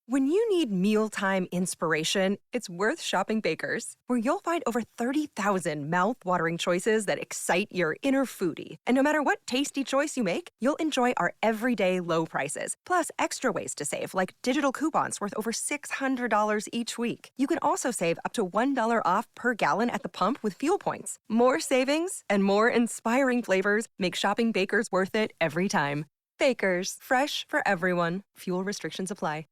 When you need mealtime inspiration, it's worth shopping Baker's, where you'll find over 30,000 mouth-watering choices that excite your inner foodie. And no matter what tasty choice you make, you'll enjoy our everyday low prices, plus extra ways to save, like digital coupons worth over $600 each week. You can also save up to $1 off per gallon at the pump with fuel points. More savings and more inspiring flavors make shopping Baker's worth it every time. Baker's, fresh for everyone. Fuel restrictions apply.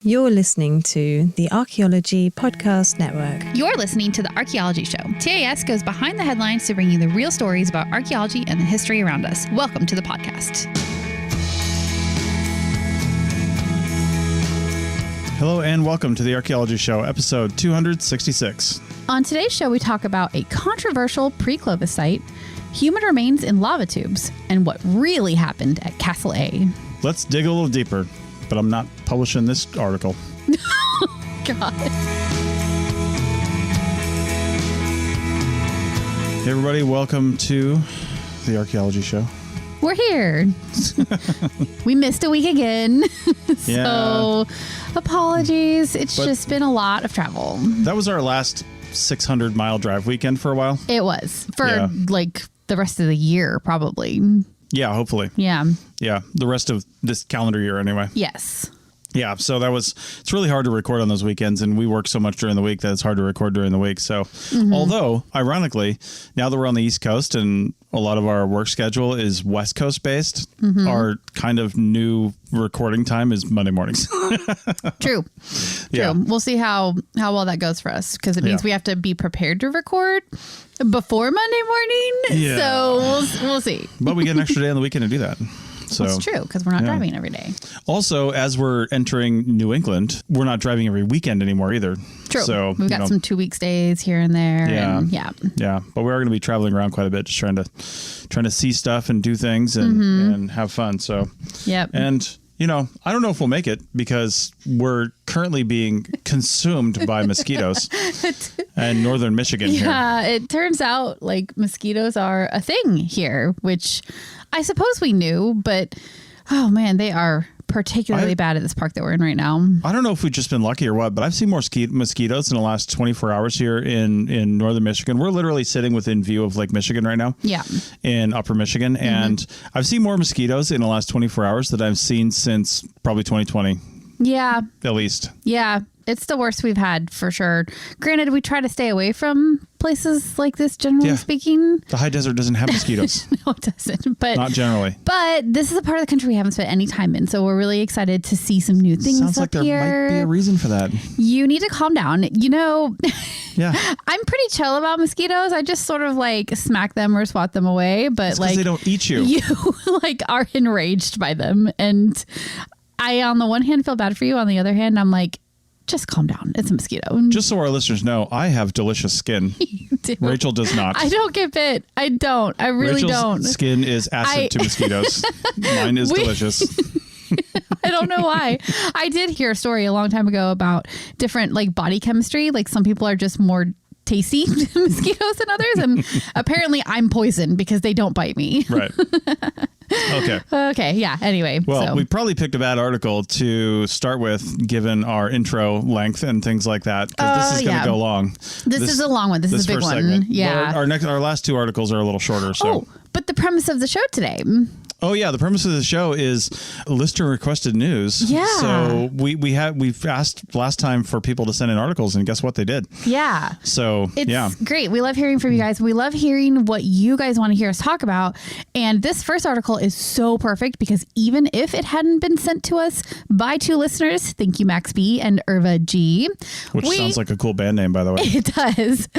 You're listening to the Archaeology Podcast Network. You're listening to the Archaeology Show. TAS goes behind the headlines to bring you the real stories about archaeology and the history around us. Welcome to the podcast. Hello and welcome to the Archaeology Show, episode 266. On today's show, we talk about a controversial pre-Clovis site, human remains in lava tubes, and what really happened at Castle A. Let's dig a little deeper, but I'm not publishing this article. God. Hey everybody, welcome to the Archaeology Show. We're here. We missed a week again. So apologies. It's just been a lot of travel. That was our last 600-mile drive weekend for a while. It was. For like the rest of the year, probably. Yeah, hopefully. Yeah. Yeah, the rest of this calendar year anyway. Yes. Yeah, so it's really hard to record on those weekends, and we work so much during the week that it's hard to record during the week. So, although, ironically, now that we're on the East Coast and a lot of our work schedule is West Coast based, our kind of new recording time is Monday mornings. True. Yeah. We'll see how well that goes for us, because it means we have to be prepared to record before Monday morning. Yeah. So we'll see. But we get an extra day on the weekend to do that. So that's true, because we're not driving every day. Also, as we're entering New England, we're not driving every weekend anymore either. True. So we've got some 2 week stays here and there. Yeah. And yeah. But we are going to be traveling around quite a bit, just trying to see stuff and do things and have fun. So, and you know, I don't know if we'll make it because we're currently being consumed by mosquitoes in northern Michigan here. Yeah, it turns out like mosquitoes are a thing here, which I suppose we knew, but oh man, they are particularly bad at this park that we're in right now. I don't know if we've just been lucky or what, but I've seen more mosquitoes in the last 24 hours here in northern Michigan. We're literally sitting within view of Lake Michigan right now. Yeah. In upper Michigan. And I've seen more mosquitoes in the last 24 hours than I've seen since probably 2020. Yeah. At least. Yeah. It's the worst we've had for sure. Granted, we try to stay away from places like this, generally speaking. The high desert doesn't have mosquitoes. No, it doesn't. But not generally. But this is a part of the country we haven't spent any time in, so we're really excited to see some new things Sounds like there might be a reason for that. You need to calm down. You know, yeah, I'm pretty chill about mosquitoes. I just sort of like smack them or swat them away. But it's like they don't eat you. You like are enraged by them, and I, on the one hand, feel bad for you. On the other hand, I'm like, just calm down. It's a mosquito. Just so our listeners know, I have delicious skin. You do. Rachel does not. I don't get bit. I don't. I really Rachel's don't. Skin is acid to mosquitoes. Mine is delicious. I don't know why. I did hear a story a long time ago about different like body chemistry. Like some people are just more tasty to mosquitoes than others. And apparently I'm poisoned because they don't bite me. Right. Okay. Okay. Yeah. Anyway. Well, we probably picked a bad article to start with, given our intro length and things like that. Because this is going to go long. This is a long one. This is a big one. Segment. Yeah. Our last two articles are a little shorter. So. Oh, but the premise of the show today. Oh yeah, the premise of the show is listener requested news. Yeah. So we've asked last time for people to send in articles, and guess what they did? Yeah. So it's great. We love hearing from you guys. We love hearing what you guys want to hear us talk about. And this first article is so perfect because even if it hadn't been sent to us by two listeners, thank you Max B and Irva G. Which sounds like a cool band name, by the way. It does.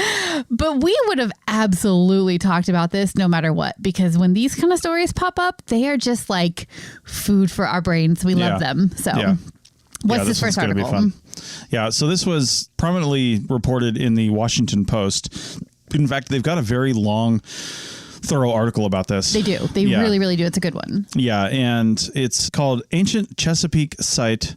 But we would have absolutely talked about this no matter what, because when these kind of stories pop up, they are just like food for our brains. We love them. So what's this first article? Be fun. Yeah. So this was prominently reported in the Washington Post. In fact, they've got a very long, thorough article about this. They do. They really, really do. It's a good one. Yeah. And it's called Ancient Chesapeake Site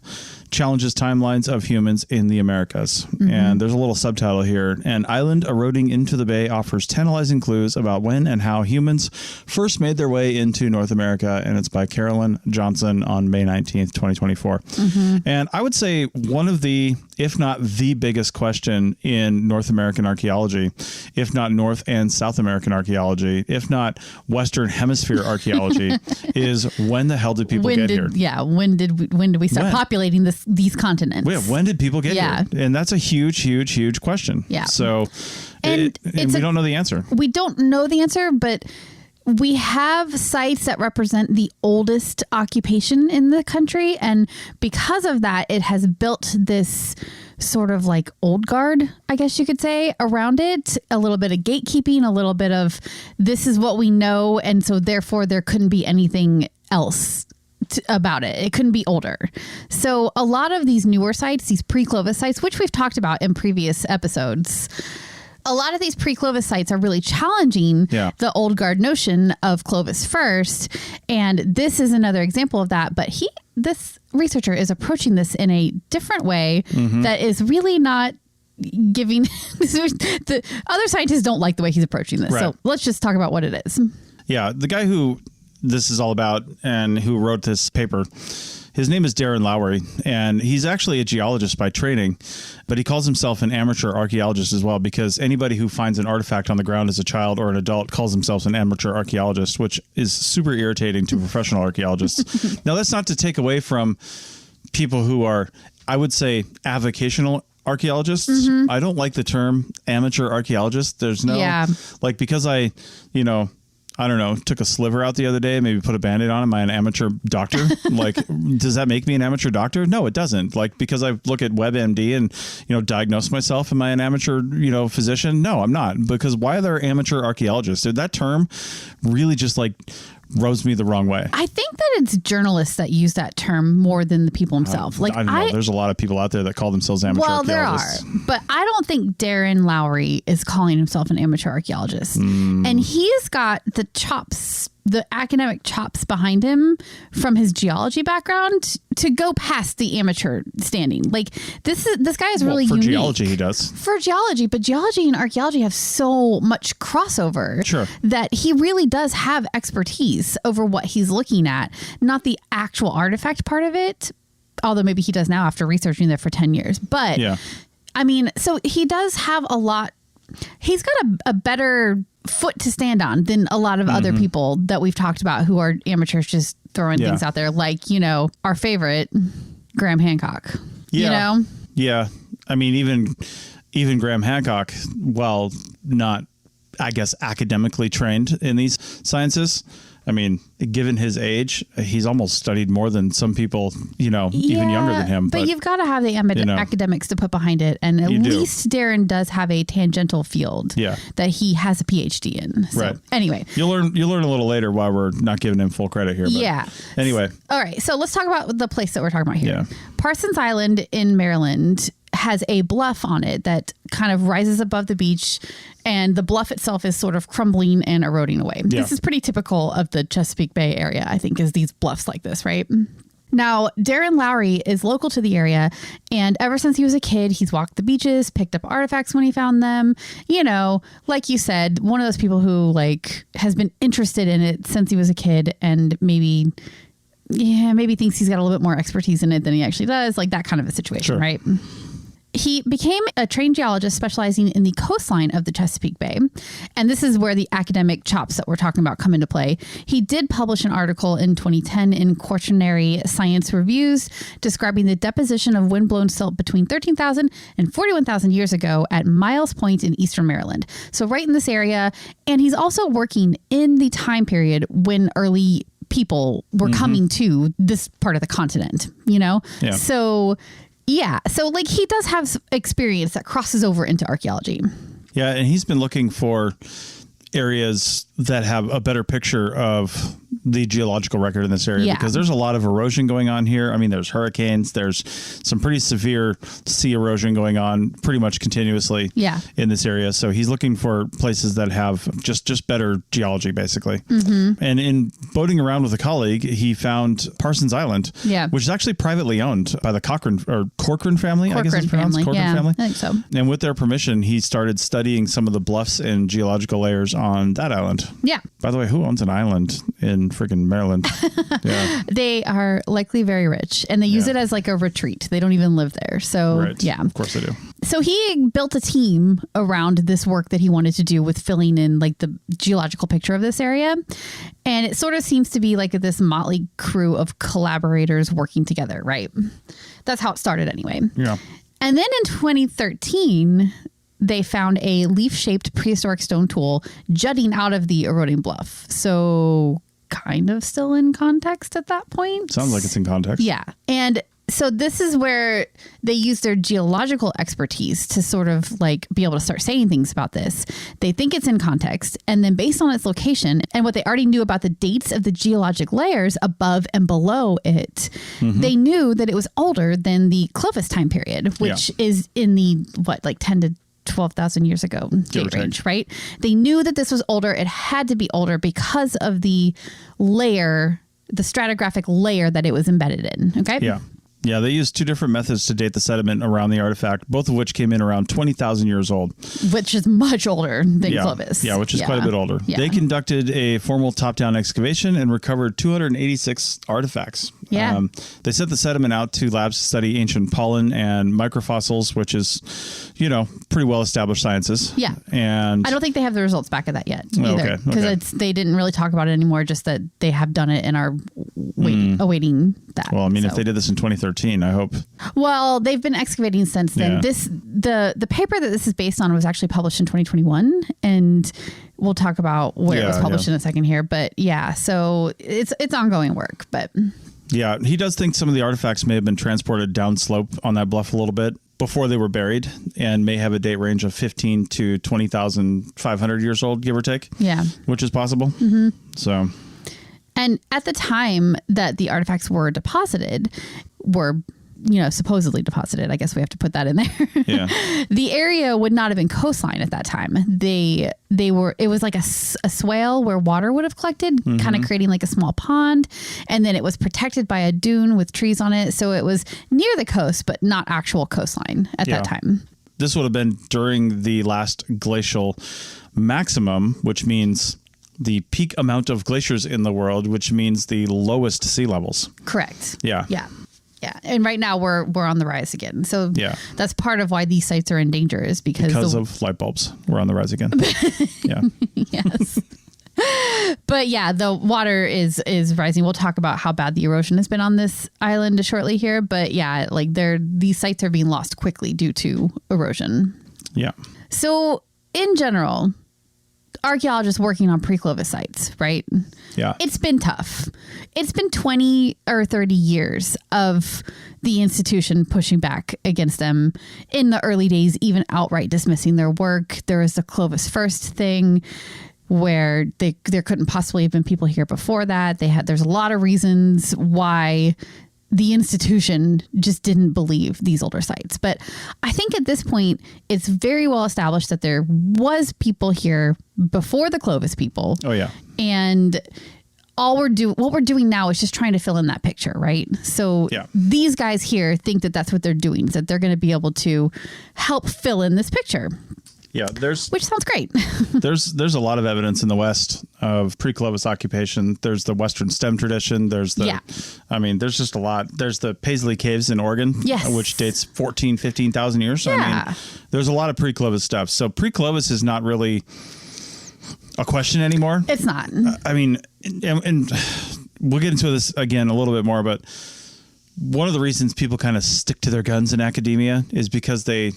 challenges timelines of humans in the Americas. And there's a little subtitle here. An island eroding into the bay offers tantalizing clues about when and how humans first made their way into North America. And it's by Carolyn Johnson on May 19th, 2024. And I would say one of the, if not the biggest question in North American archaeology, if not North and South American archaeology, if not Western Hemisphere archaeology, is when the hell did people get here? Yeah, when did we start populating these continents? When did people get here? And that's a huge question. Yeah. So, and we don't know the answer. We don't know the answer, but we have sites that represent the oldest occupation in the country. And because of that, it has built this sort of like old guard, I guess you could say, around it. A little bit of gatekeeping, a little bit of this is what we know. And so therefore there couldn't be anything else about it. It couldn't be older. So a lot of these newer sites, these pre-Clovis sites, which we've talked about in previous episodes, a lot of these pre-Clovis sites are really challenging the old guard notion of Clovis first. And this is another example of that. But this researcher is approaching this in a different way that is really not giving the other scientists don't like the way he's approaching this. Right. So let's just talk about what it is. Yeah. The guy who this is all about and who wrote this paper, his name is Darren Lowry, and he's actually a geologist by training, but he calls himself an amateur archaeologist as well, because anybody who finds an artifact on the ground as a child or an adult calls themselves an amateur archaeologist, which is super irritating to professional archaeologists. Now, that's not to take away from people who are, I would say, avocational archaeologists. I don't like the term amateur archaeologist. There's no, like, because I don't know, took a sliver out the other day, maybe put a Band-Aid on. Am I an amateur doctor? Like, does that make me an amateur doctor? No, it doesn't. Like, because I look at WebMD and, diagnose myself, am I an amateur, physician? No, I'm not. Because why are there amateur archaeologists? That term really just rubs me the wrong way. I think that it's journalists that use that term more than the people themselves. I don't know. There's a lot of people out there that call themselves amateur archaeologists. Well, there are. But I don't think Darren Lowry is calling himself an amateur archaeologist. And he's got the chops, the academic chops behind him from his geology background to go past the amateur standing. Like, this guy is really unique. For geology, he does. For geology, but geology and archaeology have so much crossover that he really does have expertise over what he's looking at, not the actual artifact part of it, although maybe he does now after researching that for 10 years. But I mean, so he does have a lot. He's got a better foot to stand on than a lot of other people that we've talked about who are amateurs just throwing things out there, like, our favorite Graham Hancock. Yeah. I mean, even Graham Hancock, while not, I guess, academically trained in these sciences, I mean, given his age, he's almost studied more than some people, even younger than him. But you've got to have the academics to put behind it. And at least Darren does have a tangential field that he has a PhD in. So, anyway. You'll learn a little later why we're not giving him full credit here. But anyway. All right. So let's talk about the place that we're talking about here. Parsons Island in Maryland has a bluff on it that kind of rises above the beach, and the bluff itself is sort of crumbling and eroding away. This is pretty typical of the Chesapeake Bay area, I think, is these bluffs like this, right? Now, Darren Lowry is local to the area, and ever since he was a kid, he's walked the beaches, picked up artifacts when he found them. Like you said, one of those people who has been interested in it since he was a kid, and maybe thinks he's got a little bit more expertise in it than he actually does, like that kind of a situation, right? He became a trained geologist specializing in the coastline of the Chesapeake Bay. And this is where the academic chops that we're talking about come into play. He did publish an article in 2010 in Quaternary Science Reviews describing the deposition of windblown silt between 13,000 and 41,000 years ago at Miles Point in eastern Maryland. So right in this area. And he's also working in the time period when early people were coming to this part of the continent, So he does have experience that crosses over into archaeology. Yeah, and he's been looking for areas that have a better picture of the geological record in this area because there's a lot of erosion going on here. I mean, there's hurricanes, there's some pretty severe sea erosion going on pretty much continuously in this area. So he's looking for places that have just better geology, basically. And in boating around with a colleague, he found Parsons Island, which is actually privately owned by the Corcoran family, I guess it's pronounced. Corcoran family. I think so. And with their permission, he started studying some of the bluffs and geological layers on that island. Yeah. By the way, who owns an island in freaking Maryland? They are likely very rich, and they use it as like a retreat. They don't even live there. So, of course they do. So he built a team around this work that he wanted to do with filling in like the geological picture of this area. And it sort of seems to be like this motley crew of collaborators working together, right? That's how it started anyway. Yeah. And then in 2013, they found a leaf-shaped prehistoric stone tool jutting out of the eroding bluff. So kind of still in context at that point. Sounds like it's in context. Yeah. And so this is where they use their geological expertise to sort of like be able to start saying things about this. They think it's in context, and then based on its location and what they already knew about the dates of the geologic layers above and below it, they knew that it was older than the Clovis time period, which is in the, 10 to 12,000 years ago date range, right? They knew that this was older. It had to be older because of the layer, the stratigraphic layer that it was embedded in. Okay. Yeah. Yeah, they used two different methods to date the sediment around the artifact, both of which came in around 20,000 years old. Which is much older than Clovis. Yeah, which is quite a bit older. Yeah. They conducted a formal top-down excavation and recovered 286 artifacts. Yeah. They sent the sediment out to labs to study ancient pollen and microfossils, which is, pretty well-established sciences. Yeah. And I don't think they have the results back of that yet either. Because they didn't really talk about it anymore, just that they have done it and are awaiting that. Well, I mean, if they did this in 2013, I hope. Well, they've been excavating since then. Yeah. The paper that this is based on was actually published in 2021, and we'll talk about where it was published in a second here. But so it's ongoing work. But yeah, he does think some of the artifacts may have been transported downslope on that bluff a little bit before they were buried, and may have a date range of 15 to 20,500 years old, give or take. Yeah, which is possible. So. And at the time that the artifacts were deposited, supposedly deposited, I guess we have to put that in there. Yeah. The area would not have been coastline at that time. It was like a swale where water would have collected, kind of creating like a small pond. And then it was protected by a dune with trees on it. So it was near the coast, but not actual coastline at that time. This would have been during the last glacial maximum, which means the peak amount of glaciers in the world, which means the lowest sea levels. Correct. Yeah. Yeah. Yeah. And right now we're on the rise again. So that's part of why these sites are in danger, is because of light bulbs. We're on the rise again. Yeah. Yes. But the water is rising. We'll talk about how bad the erosion has been on this island shortly here. But these sites are being lost quickly due to erosion. Yeah. So in general, archaeologists working on pre-Clovis sites, right? Yeah. It's been tough. It's been 20 or 30 years of the institution pushing back against them. In the early days, even outright dismissing their work. There was the Clovis first thing where there couldn't possibly have been people here before that. There's a lot of reasons why the institution just didn't believe these older sites. But I think at this point, it's very well established that there was people here before the Clovis people. Oh, yeah. And what we're doing now is just trying to fill in that picture, right? So these guys here think that that's what they're doing, that they're going to be able to help fill in this picture. Yeah, which sounds great. there's a lot of evidence in the West of pre-Clovis occupation. There's the Western stem tradition. There's there's just a lot. There's the Paisley Caves in Oregon, which dates 15,000 years. Yeah. I mean, there's a lot of pre-Clovis stuff. So pre-Clovis is not really a question anymore. It's not. I mean, and we'll get into this again a little bit more, but one of the reasons people kind of stick to their guns in academia is because they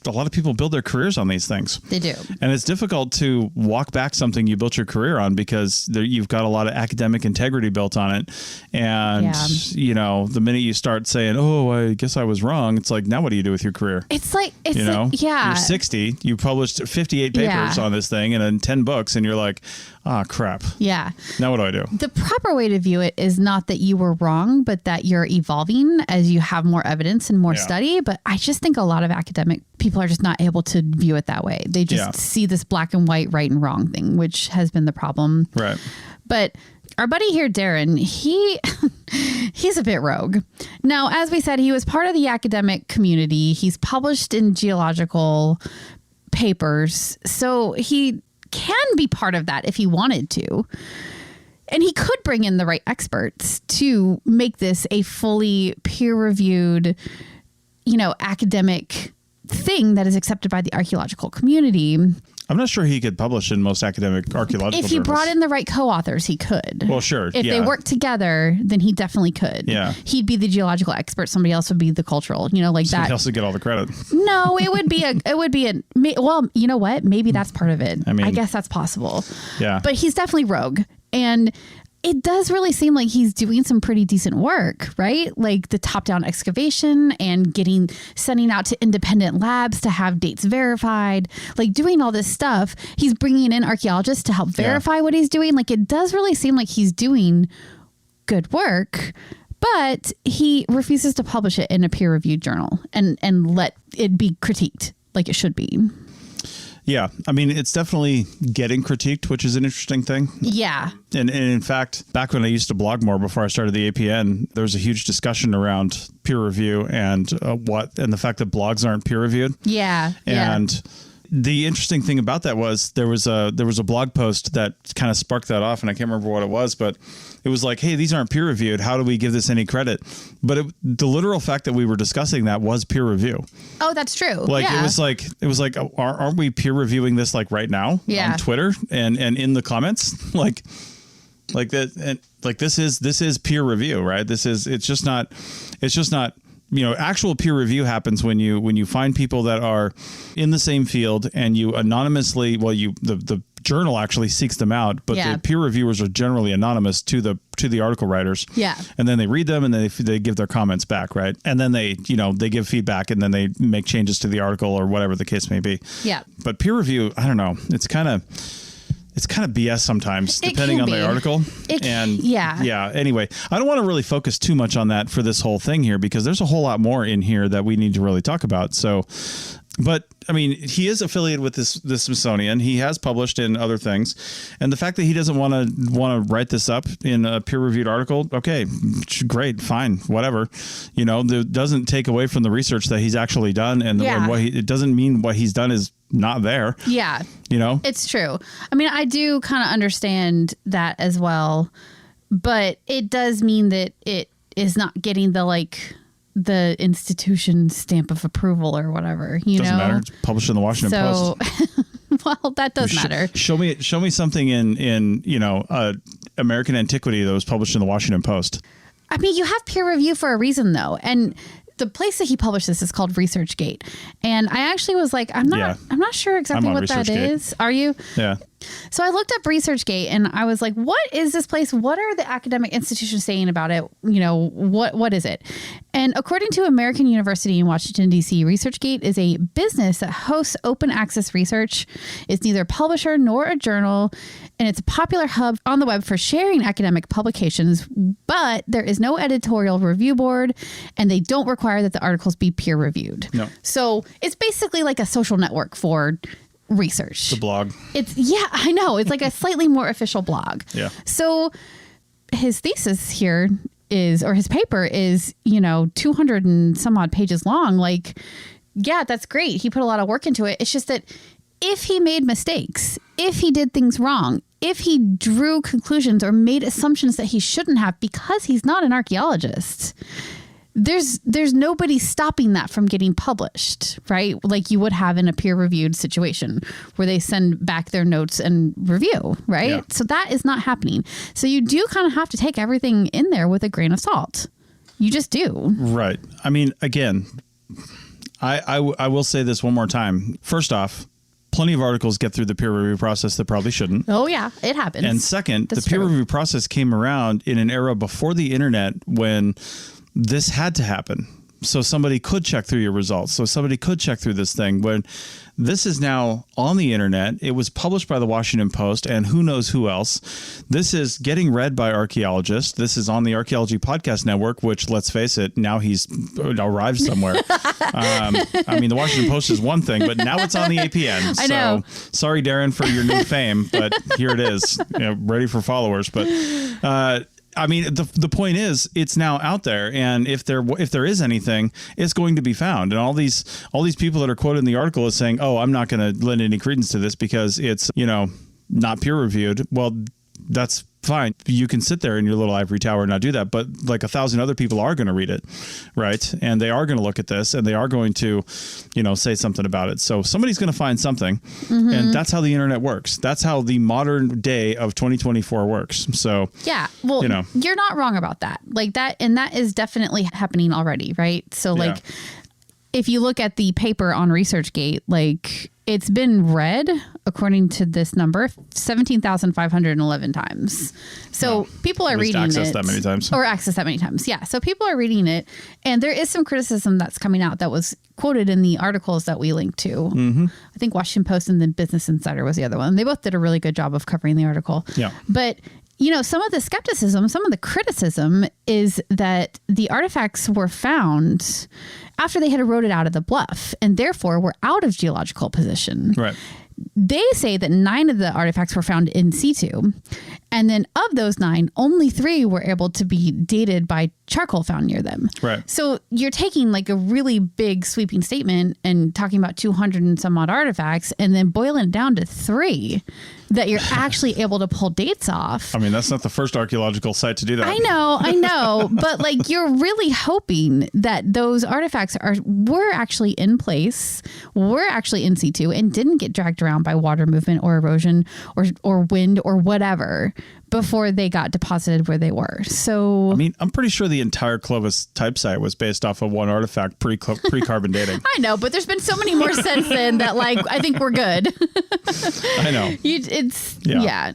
a lot of people build their careers on these things. They do. And it's difficult to walk back something you built your career on because you've got a lot of academic integrity built on it. And, you know, the minute you start saying, oh, I guess I was wrong, it's like, now what do you do with your career? It's like, You're 60, you published 58 papers on this thing and then 10 books, and you're like, ah, crap. Yeah. Now what do I do? The proper way to view it is not that you were wrong, but that you're evolving as you have more evidence and more study. But I just think a lot of academic people are just not able to view it that way. They just see this black and white, right and wrong thing, which has been the problem. Right. But our buddy here, Darren, he's a bit rogue. Now, as we said, he was part of the academic community. He's published in geological papers. So he can be part of that if he wanted to. And he could bring in the right experts to make this a fully peer-reviewed, you know, academic thing that is accepted by the archaeological community. I'm not sure he could publish in most academic archaeological If you journals. brought in the right co-authors, he could. Well, sure. If they worked together, then he definitely could. Yeah. He'd be the geological expert. Somebody else would be the cultural, you know, like Somebody that. else would get all the credit. No, well, you know what? Maybe that's part of it. I mean, I guess that's possible. Yeah. But he's definitely rogue. And it does really seem like he's doing some pretty decent work, right? Like the top-down excavation and sending out to independent labs to have dates verified, like doing all this stuff. He's bringing in archaeologists to help verify what he's doing. Like it does really seem like he's doing good work, but he refuses to publish it in a peer-reviewed journal and let it be critiqued like it should be. Yeah. I mean, it's definitely getting critiqued, which is an interesting thing. Yeah. And in fact, back when I used to blog more before I started the APN, there was a huge discussion around peer review and the fact that blogs aren't peer reviewed. Yeah. And the interesting thing about that was there was a blog post that kind of sparked that off, and I can't remember what it was, but it was like, hey, these aren't peer reviewed. How do we give this any credit? But the literal fact that we were discussing that was peer review. Oh, that's true. Like it was like, aren't we peer reviewing this like right now on Twitter and in the comments? like that, and like this is peer review, right? It's just not. You know, actual peer review happens when you find people that are in the same field and you anonymously, the journal actually seeks them out, but the peer reviewers are generally anonymous to the article writers. Yeah. And then they read them and then they give their comments back, right? And then they give feedback and then they make changes to the article or whatever the case may be. Yeah. But peer review, I don't know, it's kind of BS sometimes, depending on the article. Anyway, I don't want to really focus too much on that for this whole thing here because there's a whole lot more in here that we need to really talk about. So, but I mean, he is affiliated with the Smithsonian. He has published in other things, and the fact that he doesn't want to write this up in a peer-reviewed article, okay, great, fine, whatever. You know, that doesn't take away from the research that he's actually done, and it doesn't mean what he's done is not there. Yeah, you know, it's true. I mean, I do kind of understand that as well, but it does mean that it is not getting the institution stamp of approval or whatever, doesn't matter. It's published in the Washington Post. Well, that does matter. Show me something in American antiquity that was published in the Washington Post. I mean, you have peer review for a reason though. And the place that he published this is called ResearchGate. And I actually was like, I'm not sure exactly what that is. Are you? Yeah. So I looked up ResearchGate and I was like, what is this place? What are the academic institutions saying about it? You know, what is it? And according to American University in Washington, D.C., ResearchGate is a business that hosts open access research. It's neither a publisher nor a journal, and it's a popular hub on the web for sharing academic publications, but there is no editorial review board, and they don't require that the articles be peer reviewed. No. So it's basically like a social network for research. The blog. I know. It's like a slightly more official blog. Yeah. So his thesis here his paper is, 200 and some odd pages long. Like, yeah, that's great. He put a lot of work into it. It's just that if he made mistakes, if he did things wrong, if he drew conclusions or made assumptions that he shouldn't have because he's not an archaeologist, there's nobody stopping that from getting published, right? Like you would have in a peer-reviewed situation where they send back their notes and review, right? Yeah. So that is not happening. So you do kind of have to take everything in there with a grain of salt. You just do. Right. I mean, again, I will say this one more time. First off, plenty of articles get through the peer review process that probably shouldn't. Oh, yeah, it happens. And second, That's the peer true. review process came around in an era before the internet when this had to happen. So somebody could check through your results. So somebody could check through this thing. When this is now on the internet, it was published by the Washington Post and who knows who else. This is getting read by archaeologists. This is on the Archaeology Podcast Network, which, let's face it, now he's arrived somewhere. I mean, the Washington Post is one thing, but now it's on the APN. I know. So sorry, Darren, for your new fame, but here it is, ready for followers. But I mean, the point is, it's now out there, and if there is anything, it's going to be found. And all these people that are quoted in the article is saying, "Oh, I'm not going to lend any credence to this because it's not peer reviewed." Well, that's fine. You can sit there in your little ivory tower and not do that, but like 1,000 other people are going to read it, right? And they are going to look at this, and they are going to, say something about it. So somebody's going to find something, and that's how the internet works. That's how the modern day of 2024 works. So yeah, well, you're not wrong about that. Like that, and that is definitely happening already, right? So like, if you look at the paper on ResearchGate, like it's been read, according to this number, 17,511 times. So people are reading it. Access that many times. Or access that many times. Yeah. So people are reading it. And there is some criticism that's coming out that was quoted in the articles that we linked to. Mm-hmm. I think Washington Post and the Business Insider was the other one. They both did a really good job of covering the article. Yeah. But some of the skepticism, some of the criticism is that the artifacts were found after they had eroded out of the bluff and therefore were out of geological position. Right. They say that 9 of the artifacts were found in situ. And then of those 9, only 3 were able to be dated by charcoal found near them. Right. So you're taking like a really big sweeping statement and talking about 200 and some odd artifacts and then boiling it down to 3 that you're actually able to pull dates off. I mean, that's not the first archaeological site to do that. I know. But like, you're really hoping that those artifacts were actually in place, were actually in situ, and didn't get dragged around by water movement or erosion or wind or whatever before they got deposited where they were. So, I mean, I'm pretty sure the entire Clovis type site was based off of one artifact pre-carbon dating. I know, but there's been so many more since then that like, I think we're good. I know. Yeah.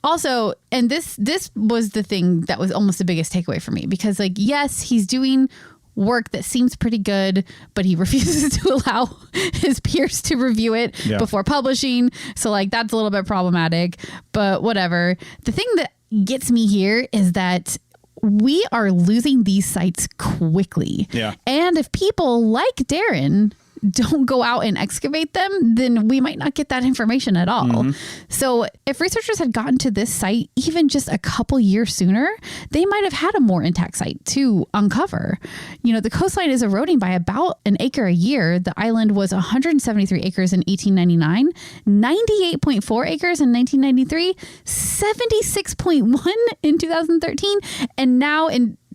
Also, and this was the thing that was almost the biggest takeaway for me, because like, yes, he's doing work that seems pretty good, but he refuses to allow his peers to review it before publishing. So like, that's a little bit problematic, but whatever. The thing that gets me here is that we are losing these sites quickly. Yeah. And if people like Darren don't go out and excavate them, then we might not get that information at all. Mm-hmm. So if researchers had gotten to this site even just a couple years sooner, they might have had a more intact site to uncover. The coastline is eroding by about an acre a year. The island was 173 acres in 1899, 98.4 acres in 1993, 76.1 in 2013, and now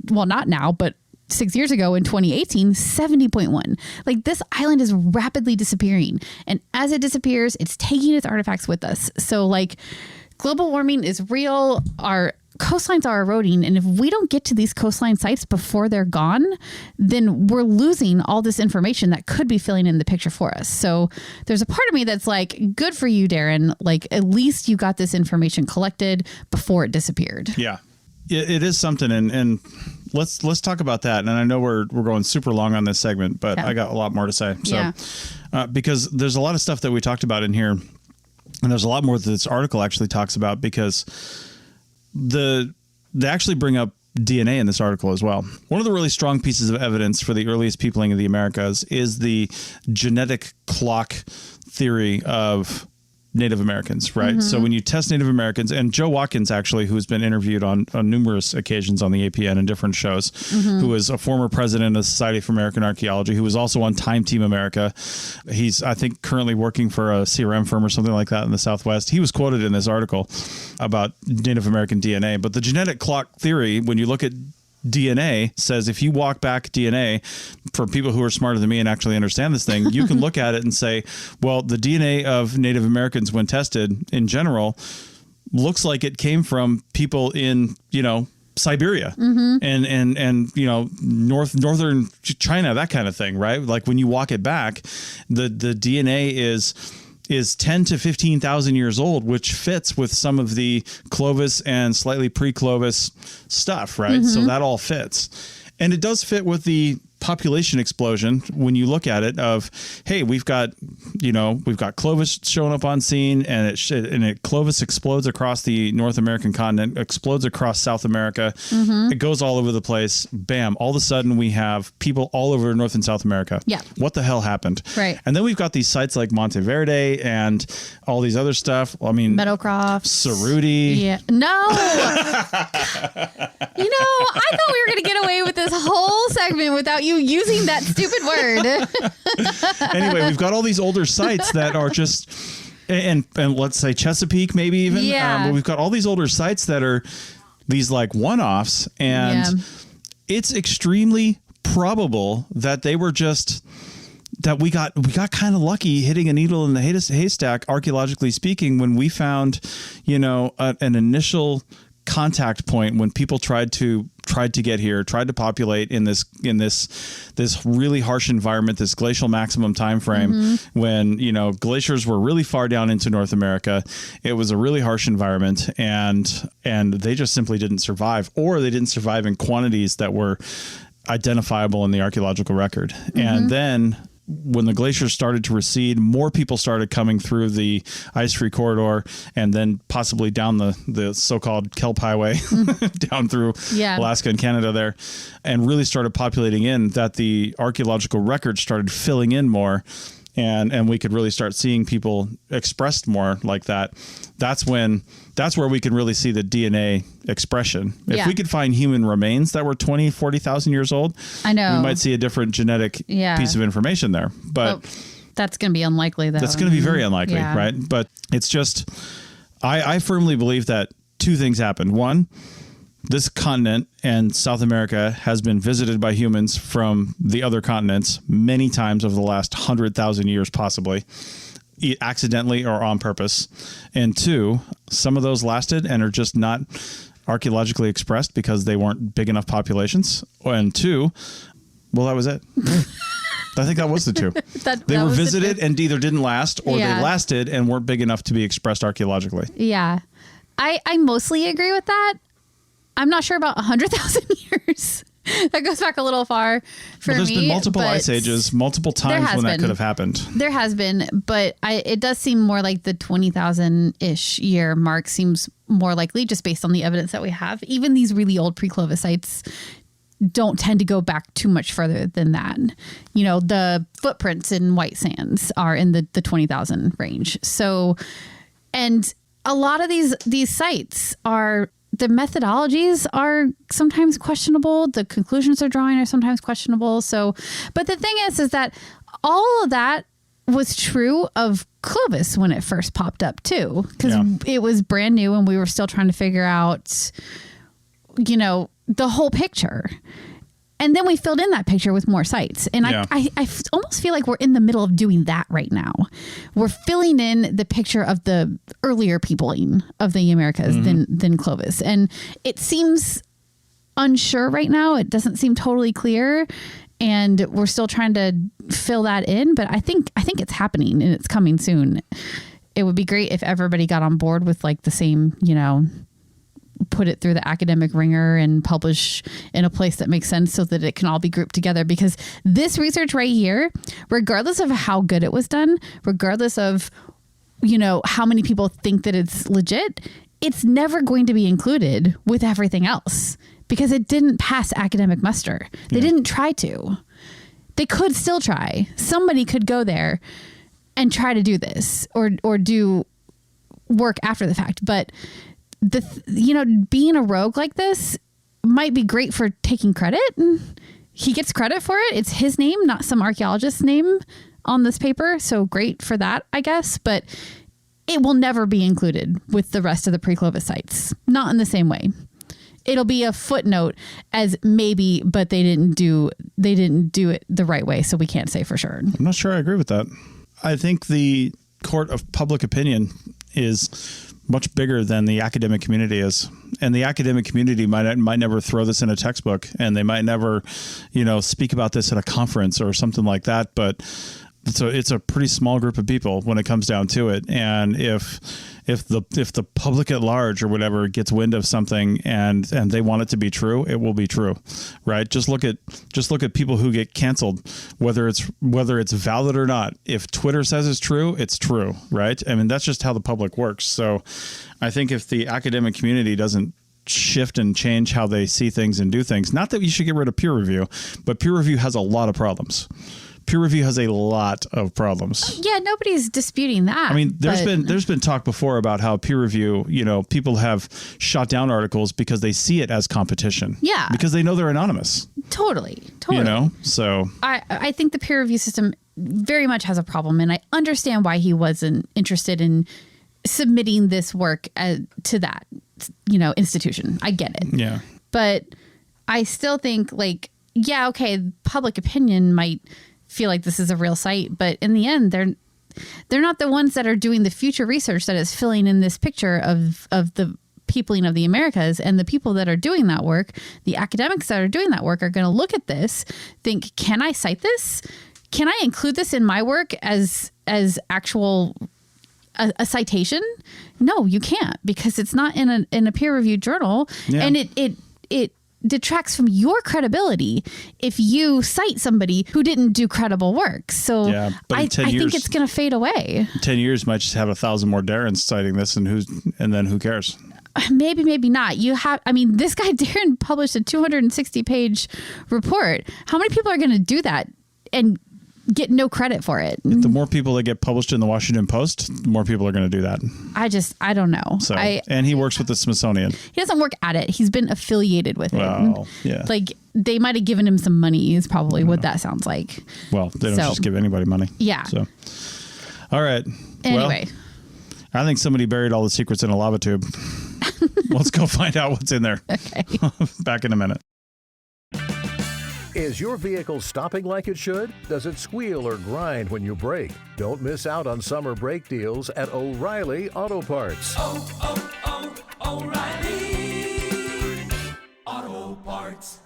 not now, but 6 years ago in 2018, 70.1. Like, this island is rapidly disappearing. And as it disappears, it's taking its artifacts with us. So like, global warming is real. Our coastlines are eroding. And if we don't get to these coastline sites before they're gone, then we're losing all this information that could be filling in the picture for us. So there's a part of me that's like, good for you, Darren. Like, at least you got this information collected before it disappeared. Yeah. It is something, and let's talk about that. And I know we're going super long on this segment, but I got a lot more to say. So, because there's a lot of stuff that we talked about in here, and there's a lot more that this article actually talks about, because they actually bring up DNA in this article as well. One of the really strong pieces of evidence for the earliest peopling of the Americas is the genetic clock theory of Native Americans, right? Mm-hmm. So when you test Native Americans, and Joe Watkins, actually, who's been interviewed on numerous occasions on the APN and different shows, who is a former president of the Society for American Archaeology, who was also on Time Team America. He's, I think, currently working for a CRM firm or something like that in the Southwest. He was quoted in this article about Native American DNA. But the genetic clock theory, when you look at DNA, says if you walk back DNA, for people who are smarter than me and actually understand this thing, you can look at it and say, well, the DNA of Native Americans, when tested in general, looks like it came from people in, Siberia and northern China, that kind of thing, right? Like when you walk it back, the DNA is 10 to 15,000 years old, which fits with some of the Clovis and slightly pre-Clovis stuff, right? So that all fits. And it does fit with the population explosion when you look at it of, hey, we've got Clovis showing up on scene, and Clovis explodes across the North American continent, explodes across South America. It goes all over the place. Bam. All of a sudden we have people all over North and South America. Yeah. What the hell happened? Right. And then we've got these sites like Monteverde and all these other stuff. I mean, Meadowcroft, Cerruti. Yeah. No. I thought we were going to get away with this whole segment without you using that stupid word. Anyway, we've got all these older sites that are just, and let's say Chesapeake, maybe even. Yeah. But we've got all these older sites that are these like one-offs, and it's extremely probable that they were just, that we got kind of lucky hitting a needle in the haystack, archaeologically speaking, when we found, an initial contact point when people tried to get here, tried to populate in this really harsh environment, this glacial maximum time frame, when glaciers were really far down into North America. It was a really harsh environment, and they just simply didn't survive, or they didn't survive in quantities that were identifiable in the archaeological record. And then when the glaciers started to recede, more people started coming through the ice-free corridor, and then possibly down the so-called Kelp Highway down through Alaska and Canada there, and really started populating in, that the archaeological record started filling in more, and we could really start seeing people expressed more like that. That's where we can really see the DNA expression. If we could find human remains that were 20, 40,000 years old, I know we might see a different genetic piece of information there. But that's going to be unlikely, though. That's going to be very unlikely, right? But it's just, I firmly believe that two things happened. One, this continent and South America has been visited by humans from the other continents many times over the last 100,000 years, possibly, accidentally or on purpose. And two, some of those lasted and are just not archaeologically expressed because they weren't big enough populations. And two, well, that was it. I think that was the two. They were visited and either didn't last, or they lasted and weren't big enough to be expressed archaeologically. Yeah. I mostly agree with that. I'm not sure about 100,000 years. That goes back a little far for me. There's been multiple ice ages, multiple times when that could have happened. There has been, but it does seem more like the 20,000-ish year mark seems more likely, just based on the evidence that we have. Even these really old pre-Clovis sites don't tend to go back too much further than that. The footprints in white sands are in the 20,000 range. So, and a lot of these sites are, the methodologies are sometimes questionable. The conclusions they're drawing are sometimes questionable. So, but the thing is that all of that was true of Clovis when it first popped up too, because it was brand new and we were still trying to figure out, the whole picture. And then we filled in that picture with more sites. And I almost feel like we're in the middle of doing that right now. We're filling in the picture of the earlier peopling of the Americas than Clovis. And it seems unsure right now. It doesn't seem totally clear. And we're still trying to fill that in. But I think it's happening and it's coming soon. It would be great if everybody got on board with like the same, put it through the academic ringer and publish in a place that makes sense so that it can all be grouped together. Because this research right here, regardless of how good it was done, regardless of, how many people think that it's legit, it's never going to be included with everything else because it didn't pass academic muster. They didn't try to. They could still try. Somebody could go there and try to do this or do work after the fact. But being a rogue like this might be great for taking credit. He gets credit for it. It's his name, not some archaeologist's name on this paper. So great for that, I guess. But it will never be included with the rest of the pre-Clovis sites. Not in the same way. It'll be a footnote as maybe, but they didn't do it the right way. So we can't say for sure. I'm not sure I agree with that. I think the court of public opinion is much bigger than the academic community is. And the academic community might never throw this in a textbook, and they might never, speak about this at a conference or something like that. But it's a pretty small group of people when it comes down to it. And if the public at large or whatever gets wind of something and they want it to be true, it will be true, right? Just look at people who get canceled, whether it's valid or not. If Twitter says it's true, right? I mean, that's just how the public works. So I think if the academic community doesn't shift and change how they see things and do things, not that you should get rid of peer review, but peer review has a lot of problems. Peer review has a lot of problems. Yeah, nobody's disputing that. I mean, there's been talk before about how peer review, people have shot down articles because they see it as competition. Yeah. Because they know they're anonymous. Totally. So I think the peer review system very much has a problem, and I understand why he wasn't interested in submitting this work to that, institution. I get it. Yeah. But I still think public opinion might feel like this is a real site, but in the end, they're not the ones that are doing the future research that is filling in this picture of the peopling of the Americas. And the people that are doing that work, the academics that are doing that work, are going to look at this, think, can I cite this? Can I include this in my work as actual a citation? No, you can't, because it's not in a peer-reviewed journal, and it detracts from your credibility if you cite somebody who didn't do credible work. So I think it's going to fade away. 10 years might just have 1,000 more Darrens citing this, and then who cares? Maybe not. This guy Darren published a 260-page report. How many people are going to do that and get no credit for it? The more people that get published in the Washington Post, the more people are going to do that. I don't know. So, and he works with the Smithsonian. He doesn't work at it. He's been affiliated with it. Well, yeah. Like, they might have given him some money is probably what that sounds like. Well, they don't just give anybody money. Yeah. So, all right. Anyway. Well, I think somebody buried all the secrets in a lava tube. Let's go find out what's in there. Okay. Back in a minute. Is your vehicle stopping like it should? Does it squeal or grind when you brake? Don't miss out on summer brake deals at O'Reilly Auto Parts. O'Reilly Auto Parts.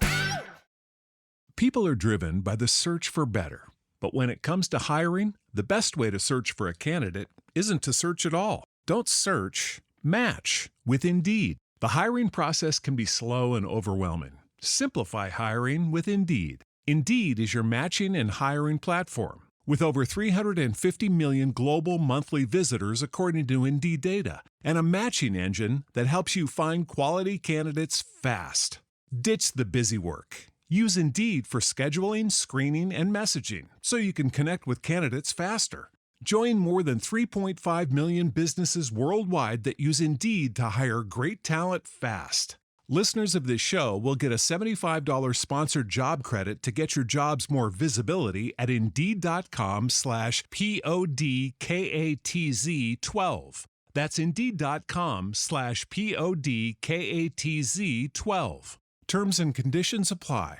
People are driven by the search for better. But when it comes to hiring, the best way to search for a candidate isn't to search at all. Don't search, match with Indeed. The hiring process can be slow and overwhelming. Simplify hiring with Indeed. Indeed is your matching and hiring platform. With over 350 million global monthly visitors according to Indeed data, and a matching engine that helps you find quality candidates fast. Ditch the busy work. Use Indeed for scheduling, screening, and messaging so you can connect with candidates faster. Join more than 3.5 million businesses worldwide that use Indeed to hire great talent fast. Listeners of this show will get a $75 sponsored job credit to get your jobs more visibility at Indeed.com/PODKATZ12. That's Indeed.com/PODKATZ12. Terms and conditions apply.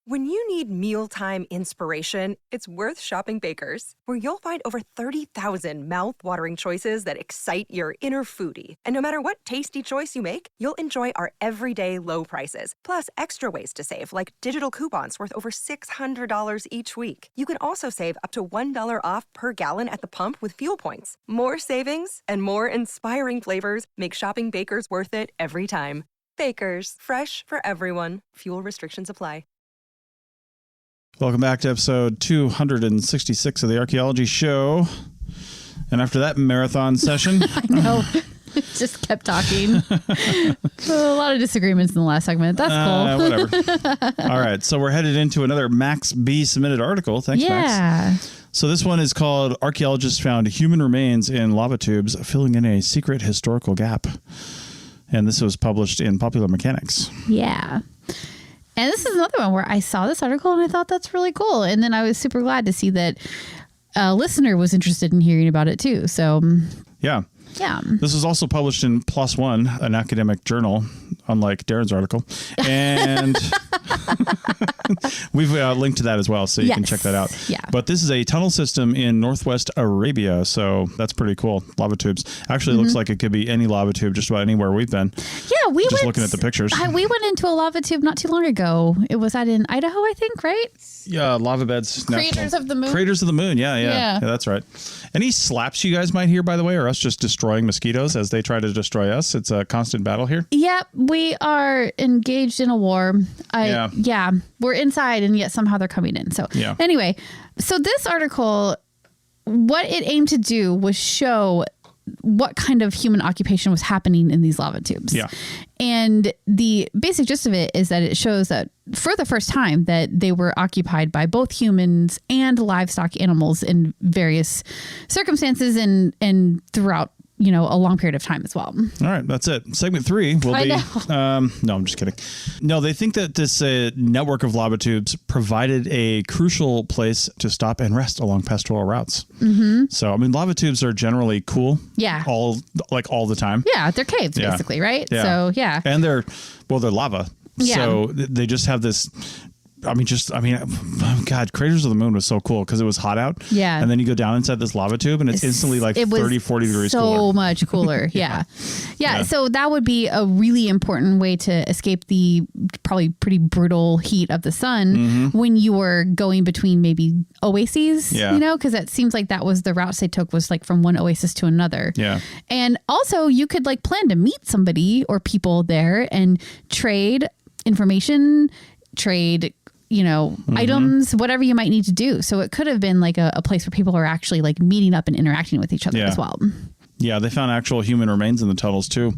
When you need mealtime inspiration, it's worth shopping Baker's, where you'll find over 30,000 mouth-watering choices that excite your inner foodie. And no matter what tasty choice you make, you'll enjoy our everyday low prices, plus extra ways to save, like digital coupons worth over $600 each week. You can also save up to $1 off per gallon at the pump with fuel points. More savings and more inspiring flavors make shopping Baker's worth it every time. Baker's, fresh for everyone. Fuel restrictions apply. Welcome back to episode 266 of the Archaeology Show. And after that marathon session... I know. Just kept talking. A lot of disagreements in the last segment. That's cool. Whatever. All right. So we're headed into another Max B submitted article. Thanks, Max. So this one is called Archaeologists Found Human Remains in Lava Tubes, Filling in a Secret Historical Gap. And this was published in Popular Mechanics. Yeah. And this is another one where I saw this article and I thought that's really cool. And then I was super glad to see that a listener was interested in hearing about it too. So yeah. Yeah. This was also published in PLOS ONE, an academic journal, unlike Darren's article. And We've linked to that as well, so you can Yes. check that out. Yeah. But this is a tunnel system in Northwest Arabia, so that's pretty cool. Lava tubes. Actually, it looks like it could be any lava tube just about anywhere we've been. Yeah, we Just went, looking at the pictures. we went into a lava tube not too long ago. It was out in Idaho, I think, right? Yeah, lava beds. Craters of the Moon. Craters of the Moon. Yeah, Yeah. that's right. Any slaps you guys might hear, by the way, or us just destroying mosquitoes as they try to destroy us? It's a constant battle here. Yeah, we are engaged in a war. Yeah, we're inside and yet somehow they're coming in. So Yeah. anyway, so this article, what it aimed to do was show what kind of human occupation was happening in these lava tubes. Yeah. And the basic gist of it is that it shows that for the first time that they were occupied by both humans and livestock animals in various circumstances and throughout, a long period of time as well. All right, that's it. Segment 3 will I be. know. No, I'm just kidding. No, they think that this network of lava tubes provided a crucial place to stop and rest along pastoral routes. Mm-hmm. So, I mean, lava tubes are generally cool. Yeah. All the time. Yeah, they're caves Yeah. basically, right? Yeah. So yeah. And they're lava. Yeah. So they just have this. God, Craters of the Moon was so cool because it was hot out. Yeah. And then you go down inside this lava tube and it's instantly like 30, 40 degrees so cooler. much cooler. Yeah. Yeah. So that would be a really important way to escape the probably pretty brutal heat of the sun when you were going between maybe oases, Yeah. because it seems like that was the routes they took was like from one oasis to another. Yeah. And also you could like plan to meet somebody or people there and trade information, trade items, whatever you might need to do. So it could have been like a place where people are actually like meeting up and interacting with each other as well. Yeah, they found actual human remains in the tunnels too,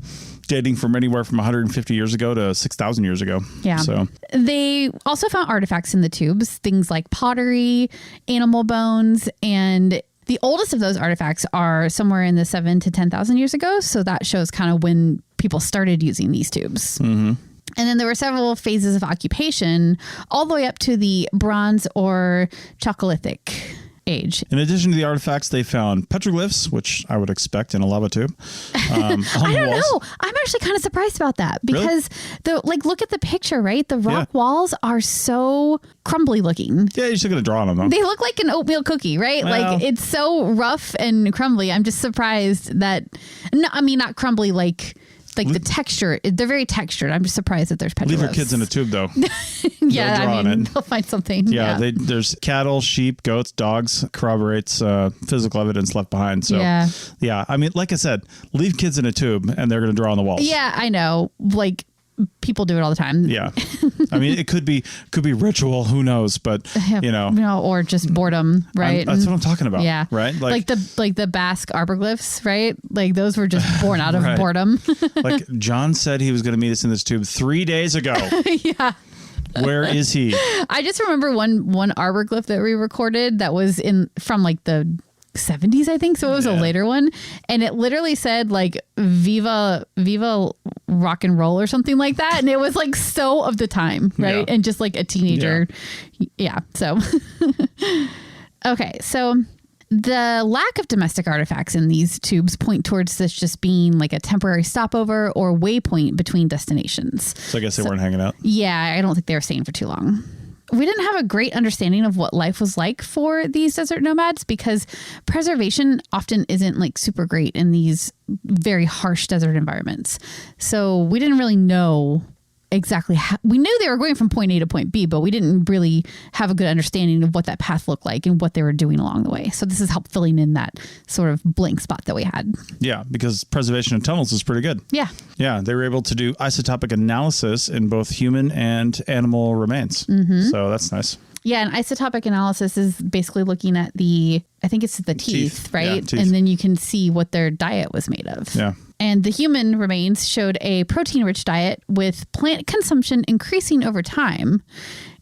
dating from anywhere from 150 years ago to 6,000 years ago. Yeah. So they also found artifacts in the tubes, things like pottery, animal bones, and the oldest of those artifacts are somewhere in the 7,000 to 10,000 years ago. So that shows kind of when people started using these tubes. Mm-hmm. And then there were several phases of occupation all the way up to the Bronze or Chalcolithic age. in addition to the artifacts, they found petroglyphs, which I would expect in a lava tube. On I don't walls. know. I'm actually kind of surprised about that because look at the picture, right? The rock walls are so crumbly looking. Yeah, you're still going to draw on them, though. They look like an oatmeal cookie, right? Well. Like it's so rough and crumbly. I'm just surprised that, not crumbly like the texture. They're very textured. I'm just surprised that there's petroglyphs. Leave your kids in a tube, though. Yeah, They'll draw on it. they'll find something. Yeah, there's cattle, sheep, goats, dogs, corroborates physical evidence left behind. So, yeah, I mean, like I said, leave kids in a tube and they're going to draw on the walls. Yeah, I know. Like people do it all the time. Yeah. I mean, it could be ritual. Who knows? But, or just boredom, right? That's what I'm talking about. Yeah. Right. Like the Basque arbor-glyphs, right? Like those were just born out of Right. boredom. Like John said he was going to meet us in this tube 3 days ago. Yeah. Where is he? I just remember one arbor glyph that we recorded that was from like the 70s, I think. So it was a later one. And it literally said like Viva rock and roll or something like that. And it was like so of the time, right? Yeah. And just like a teenager. Yeah. So, okay. So the lack of domestic artifacts in these tubes point towards this just being like a temporary stopover or waypoint between destinations. So I guess they weren't hanging out. Yeah, I don't think they were staying for too long. We didn't have a great understanding of what life was like for these desert nomads because preservation often isn't like super great in these very harsh desert environments. So we didn't really know exactly how. We knew they were going from point A to point B, but we didn't really have a good understanding of what that path looked like and what they were doing along the way. So this has helped filling in that sort of blank spot that we had. Yeah, because preservation of tunnels is pretty good. Yeah. Yeah, they were able to do isotopic analysis in both human and animal remains. Mm-hmm. So that's nice. Yeah, and isotopic analysis is basically looking at I think it's the teeth, right? Yeah, teeth. And then you can see what their diet was made of. Yeah. And the human remains showed a protein-rich diet with plant consumption increasing over time.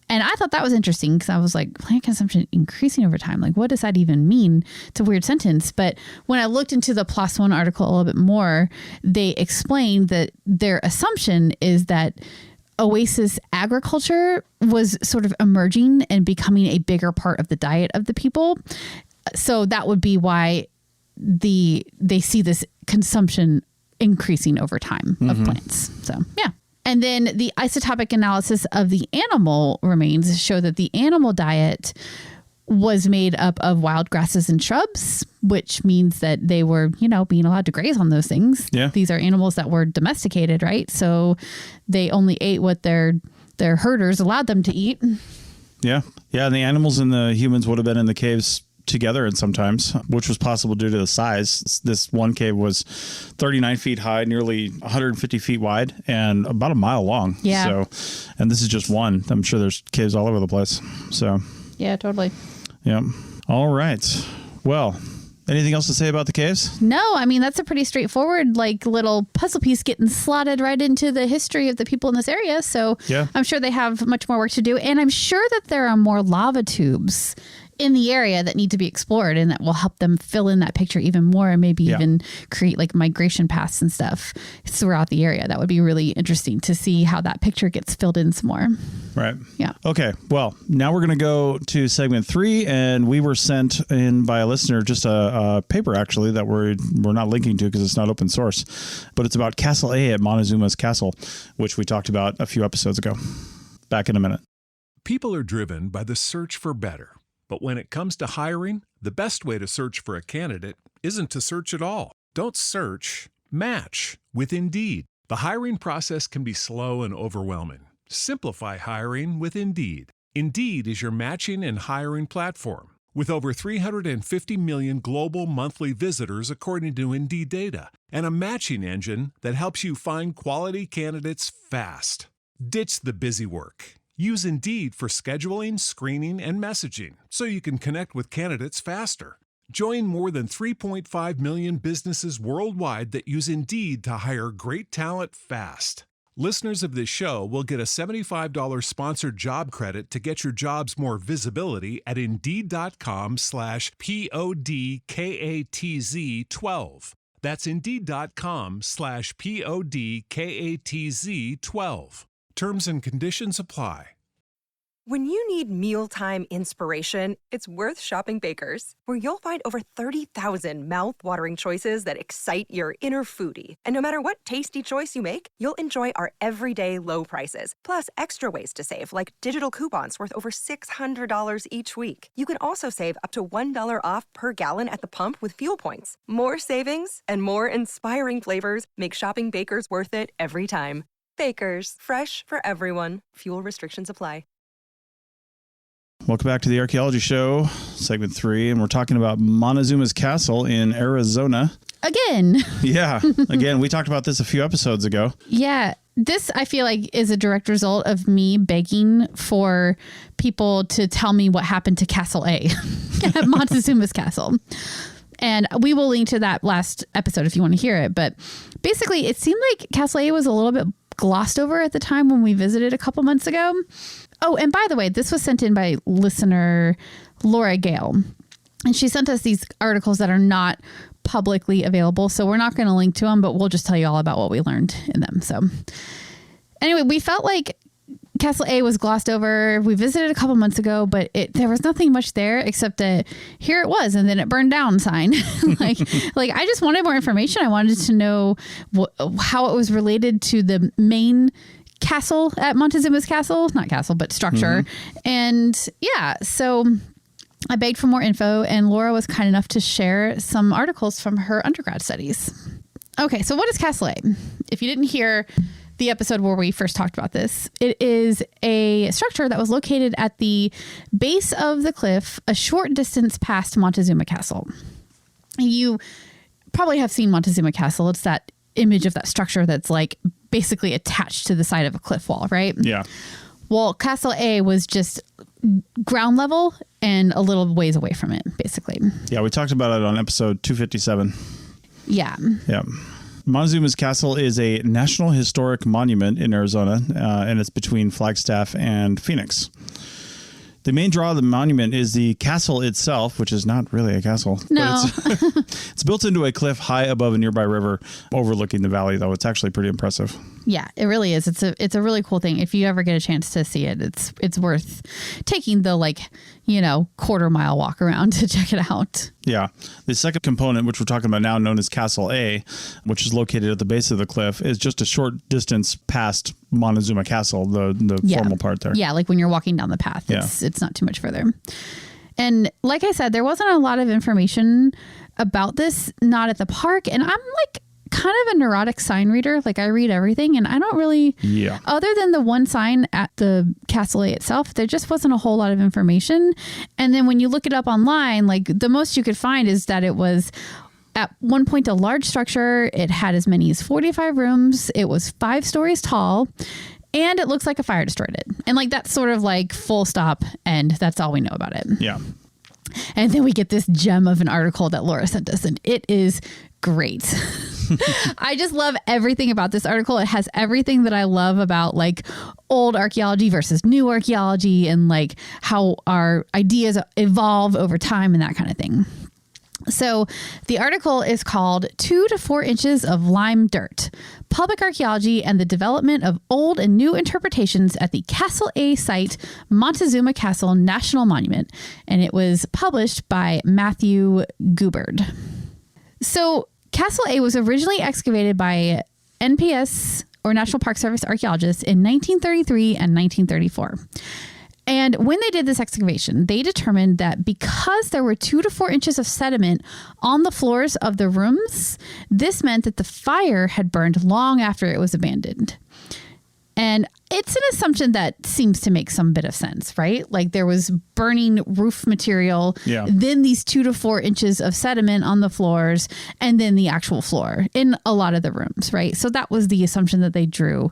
And I thought that was interesting because I was like, plant consumption increasing over time? Like, what does that even mean? It's a weird sentence. But when I looked into the PLOS One article a little bit more, they explained that their assumption is that oasis agriculture was sort of emerging and becoming a bigger part of the diet of the people. So that would be why they see this consumption increasing over time of plants. So, yeah. And then the isotopic analysis of the animal remains show that the animal diet was made up of wild grasses and shrubs, which means that they were, being allowed to graze on those things. Yeah. These are animals that were domesticated, right? So they only ate what their herders allowed them to eat. Yeah. Yeah. And the animals and the humans would have been in the caves together, and sometimes, which was possible due to the size. This one cave was 39 feet high, nearly 150 feet wide, and about a mile long. Yeah. So, and this is just one. I'm sure there's caves all over the place. So, yeah, totally. Yeah. All right. Well, anything else to say about the caves? No, I mean, that's a pretty straightforward, little puzzle piece getting slotted right into the history of the people in this area. So yeah. I'm sure they have much more work to do. And I'm sure that there are more lava tubes in the area that need to be explored, and that will help them fill in that picture even more, and maybe even create migration paths and stuff throughout the area. That would be really interesting to see how that picture gets filled in some more. Right. Yeah. Okay. Well, now we're going to go to segment 3, and we were sent in by a listener just a paper actually that we're not linking to because it's not open source, but it's about Castle A at Montezuma's Castle, which we talked about a few episodes ago. Back in a minute. People are driven by the search for better. But when it comes to hiring, the best way to search for a candidate isn't to search at all. Don't search, match with Indeed. The hiring process can be slow and overwhelming. Simplify hiring with Indeed. Indeed is your matching and hiring platform. With over 350 million global monthly visitors according to Indeed data, and a matching engine that helps you find quality candidates fast. Ditch the busy work. Use Indeed for scheduling, screening, and messaging so you can connect with candidates faster. Join more than 3.5 million businesses worldwide that use Indeed to hire great talent fast. Listeners of this show will get a $75 sponsored job credit to get your jobs more visibility at Indeed.com/PODKATZ12. That's Indeed.com/PODKATZ12. Terms and conditions apply. When you need mealtime inspiration, it's worth shopping Baker's, where you'll find over 30,000 mouth-watering choices that excite your inner foodie. And no matter what tasty choice you make, you'll enjoy our everyday low prices, plus extra ways to save, like digital coupons worth over $600 each week. You can also save up to $1 off per gallon at the pump with fuel points. More savings and more inspiring flavors make shopping Baker's worth it every time. Baker's, fresh for everyone. Fuel restrictions apply. Welcome back to the Archaeology Show, segment 3, and we're talking about Montezuma's Castle in Arizona. Again. Yeah. Again, we talked about this a few episodes ago. Yeah. This, I feel like, is a direct result of me begging for people to tell me what happened to Castle A at Montezuma's Castle. And we will link to that last episode if you want to hear it. But basically, it seemed like Castle A was a little bit glossed over at the time when we visited a couple months ago. Oh, and by the way, this was sent in by listener Laura Gale. And she sent us these articles that are not publicly available. So we're not going to link to them, but we'll just tell you all about what we learned in them. So anyway, we felt like Castle A was glossed over. We visited a couple months ago, but there was nothing much there except that here it was, and then it burned down sign. like I just wanted more information. I wanted to know how it was related to the main castle at Montezuma's Castle, not castle, but structure. Mm-hmm. And yeah, so I begged for more info, and Laura was kind enough to share some articles from her undergrad studies. Okay, so what is Castle A? If you didn't hear the episode where we first talked about this, it is a structure that was located at the base of the cliff, a short distance past Montezuma Castle. You probably have seen Montezuma Castle. It's that image of that structure that's basically attached to the side of a cliff wall, right? Yeah. Well, Castle A was just ground level and a little ways away from it, basically. Yeah, we talked about it on episode 257. Yeah. Yeah. Montezuma's Castle is a National Historic Monument in Arizona, and it's between Flagstaff and Phoenix. The main draw of the monument is the castle itself, which is not really a castle. No. But it's built into a cliff high above a nearby river overlooking the valley, though. It's actually pretty impressive. Yeah, it really is. It's a really cool thing. If you ever get a chance to see it, it's worth taking the quarter-mile walk around to check it out. Yeah. The second component, which we're talking about now, known as Castle A, which is located at the base of the cliff, is just a short distance past Montezuma Castle, the formal part there. Yeah, like when you're walking down the path. It's not too much further. And like I said, there wasn't a lot of information about this, not at the park. And I'm kind of a neurotic sign reader. I read everything, and I don't really, other than the one sign at the Castle A itself, there just wasn't a whole lot of information. And then when you look it up online, the most you could find is that it was at one point a large structure. It had as many as 45 rooms. It was 5 stories tall, and it looks like a fire destroyed it. And that's sort of full stop. And that's all we know about it. Yeah. And then we get this gem of an article that Laura sent us, and it is great. I just love everything about this article. It has everything that I love about old archaeology versus new archaeology, and how our ideas evolve over time and that kind of thing. So the article is called 2 to 4 inches of lime dirt, public archaeology and the development of old and new interpretations at the Castle A site, Montezuma Castle National Monument. And it was published by Matthew Gouberd. So Castle A was originally excavated by NPS, or National Park Service, archaeologists in 1933 and 1934. And when they did this excavation, they determined that because there were 2 to 4 inches of sediment on the floors of the rooms, this meant that the fire had burned long after it was abandoned. And it's an assumption that seems to make some bit of sense, right? There was burning roof material, then these 2 to 4 inches of sediment on the floors, and then the actual floor in a lot of the rooms, right? So that was the assumption that they drew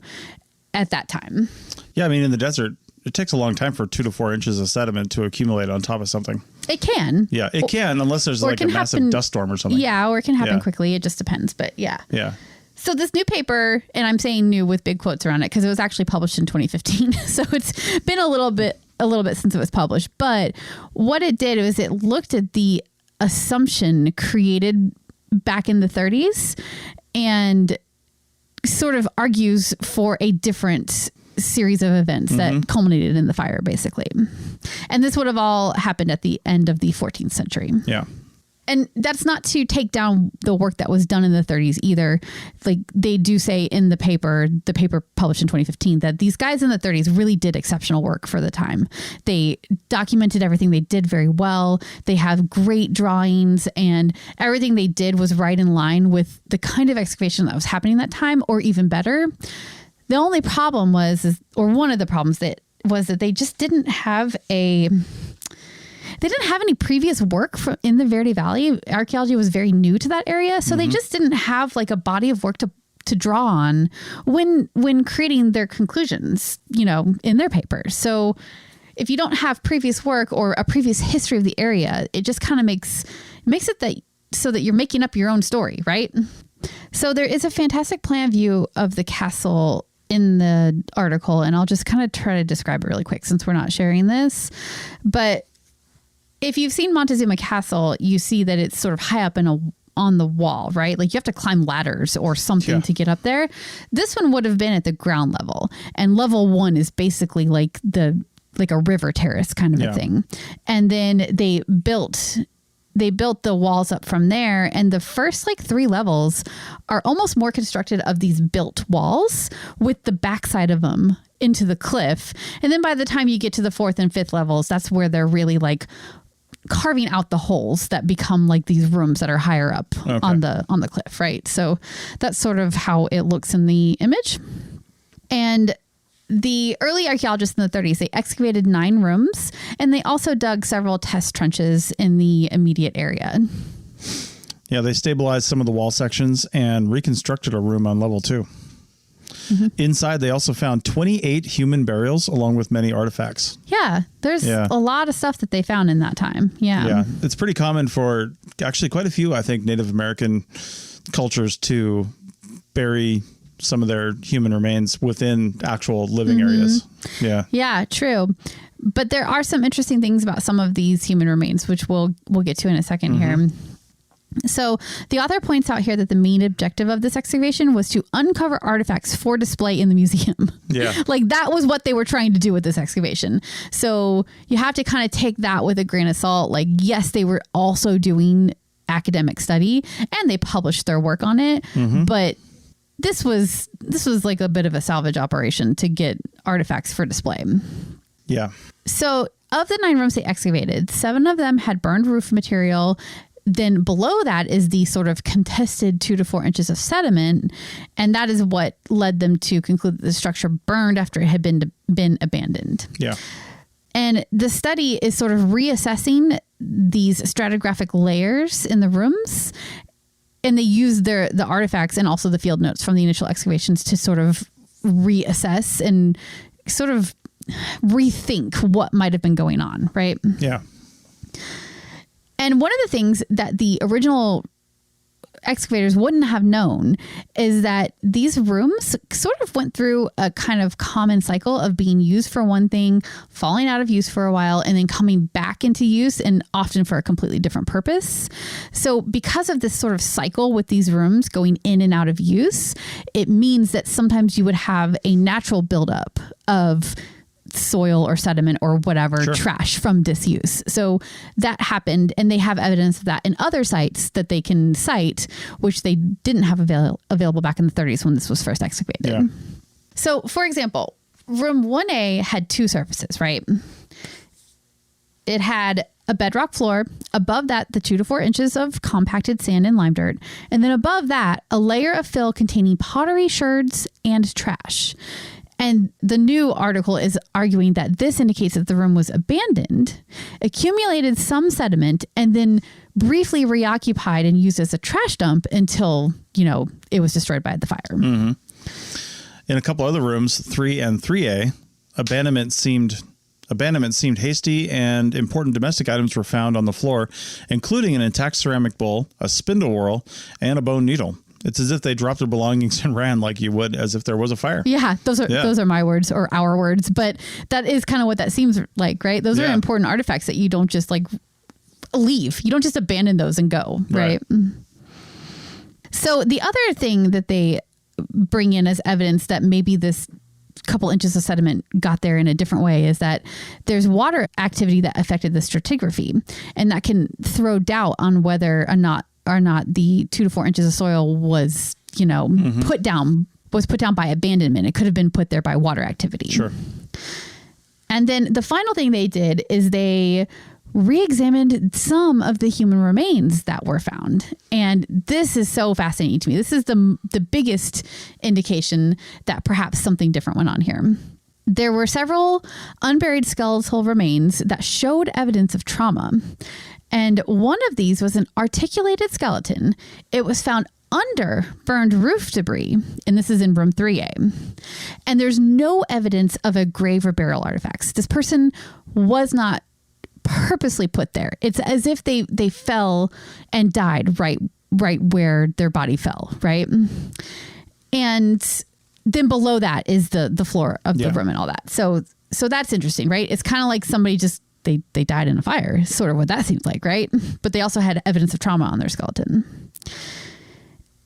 at that time. Yeah, I mean, in the desert, it takes a long time for 2 to 4 inches of sediment to accumulate on top of something. It can. Yeah, it can, unless there's a massive dust storm or something. Yeah, or it can happen quickly. It just depends. But yeah. Yeah. So this new paper, and I'm saying new with big quotes around it because it was actually published in 2015. So it's been a little bit since it was published. But what it did was it looked at the assumption created back in the 30s and sort of argues for a different series of events that culminated in the fire, basically. And this would have all happened at the end of the 14th century. Yeah. And that's not to take down the work that was done in the 30s either. They do say in the paper published in 2015, that these guys in the 30s really did exceptional work for the time. They documented everything they did very well. They have great drawings, and everything they did was right in line with the kind of excavation that was happening at that time, or even better. The only problem one of the problems was that they just didn't have any previous work in the Verde Valley. Archaeology was very new to that area. So they just didn't have a body of work to draw on when creating their conclusions, in their papers. So if you don't have previous work or a previous history of the area, it just kind of makes it so that you're making up your own story, right? So there is a fantastic plan view of the castle in the article, and I'll just kind of try to describe it really quick since we're not sharing this. But if you've seen Montezuma Castle, you see that it's sort of high up on the wall, right? You have to climb ladders or something to get up there. This one would have been at the ground level, and level 1 is basically like a river terrace kind of a thing. And then they built the walls up from there, and the first 3 levels are almost more constructed of these built walls with the backside of them into the cliff. And then by the time you get to the 4th and 5th levels, that's where they're really carving out the holes that become these rooms that are higher up on the cliff, right? So that's sort of how it looks in the image. And the early archaeologists in the 30s, they excavated 9 rooms, and they also dug several test trenches in the immediate area. Yeah, they stabilized some of the wall sections and reconstructed a room on level 2. Inside, they also found 28 human burials along with many artifacts. Yeah, there's a lot of stuff that they found in that time. Yeah, it's pretty common for actually quite a few, I think, Native American cultures to bury some of their human remains within actual living areas. Yeah, true. But there are some interesting things about some of these human remains, which we'll get to in a second here. So the author points out here that the main objective of this excavation was to uncover artifacts for display in the museum. Yeah. Like that was what they were trying to do with this excavation. So you have to kind of take that with a grain of salt. Like, yes, they were also doing academic study and they published their work on it. But this was like a bit of a salvage operation to get artifacts for display. Yeah. So of the 9 rooms they excavated, 7 of them had burned roof material. Then below that is the sort of contested 2 to 4 inches of sediment. And that is what led them to conclude that the structure burned after it had been abandoned. Yeah. And the study is sort of reassessing these stratigraphic layers in the rooms. And they use the artifacts and also the field notes from the initial excavations to sort of reassess and sort of rethink what might have been going on, right? Yeah. And one of the things that the original excavators wouldn't have known is that these rooms sort of went through a kind of common cycle of being used for one thing, falling out of use for a while, and then coming back into use, and often for a completely different purpose. So because of this sort of cycle with these rooms going in and out of use, it means that sometimes you would have a natural buildup of soil or sediment or whatever trash from disuse. So that happened, and they have evidence of that in other sites that they can cite, which they didn't have available back in the 30s when this was first excavated. Yeah. So for example, room 1A had 2 surfaces, right? It had a bedrock floor, above that the 2 to 4 inches of compacted sand and lime dirt, and then above that a layer of fill containing pottery, sherds, and trash. And the new article is arguing that this indicates that the room was abandoned, accumulated some sediment, and then briefly reoccupied and used as a trash dump until, it was destroyed by the fire. Mm-hmm. In a couple other rooms, 3 and 3A, abandonment seemed hasty, and important domestic items were found on the floor, including an intact ceramic bowl, a spindle whorl, and a bone needle. It's as if they dropped their belongings and ran like you would as if there was a fire. Yeah, those are my words or our words, but that is kind of what that seems like, right? Those are important artifacts that you don't just like leave. You don't just abandon those and go, right? So the other thing that they bring in as evidence that maybe this couple inches of sediment got there in a different way is that there's water activity that affected the stratigraphy, and that can throw doubt on whether or not the 2 to 4 inches of soil was, put down by abandonment. It could have been put there by water activity. Sure. And then the final thing they did is they re-examined some of the human remains that were found. And this is so fascinating to me. This is the biggest indication that perhaps something different went on here. There were several unburied skeletal remains that showed evidence of trauma. And one of these was an articulated skeleton. It was found under burned roof debris, and this is in room 3A. And there's no evidence of a grave or burial artifacts. This person was not purposely put there. It's as if they fell and died right where their body fell, right? And then below that is the floor of the room and all that. So that's interesting, right? It's kind of like somebody just they died in a fire, sort of what that seems like, right? But they also had evidence of trauma on their skeleton.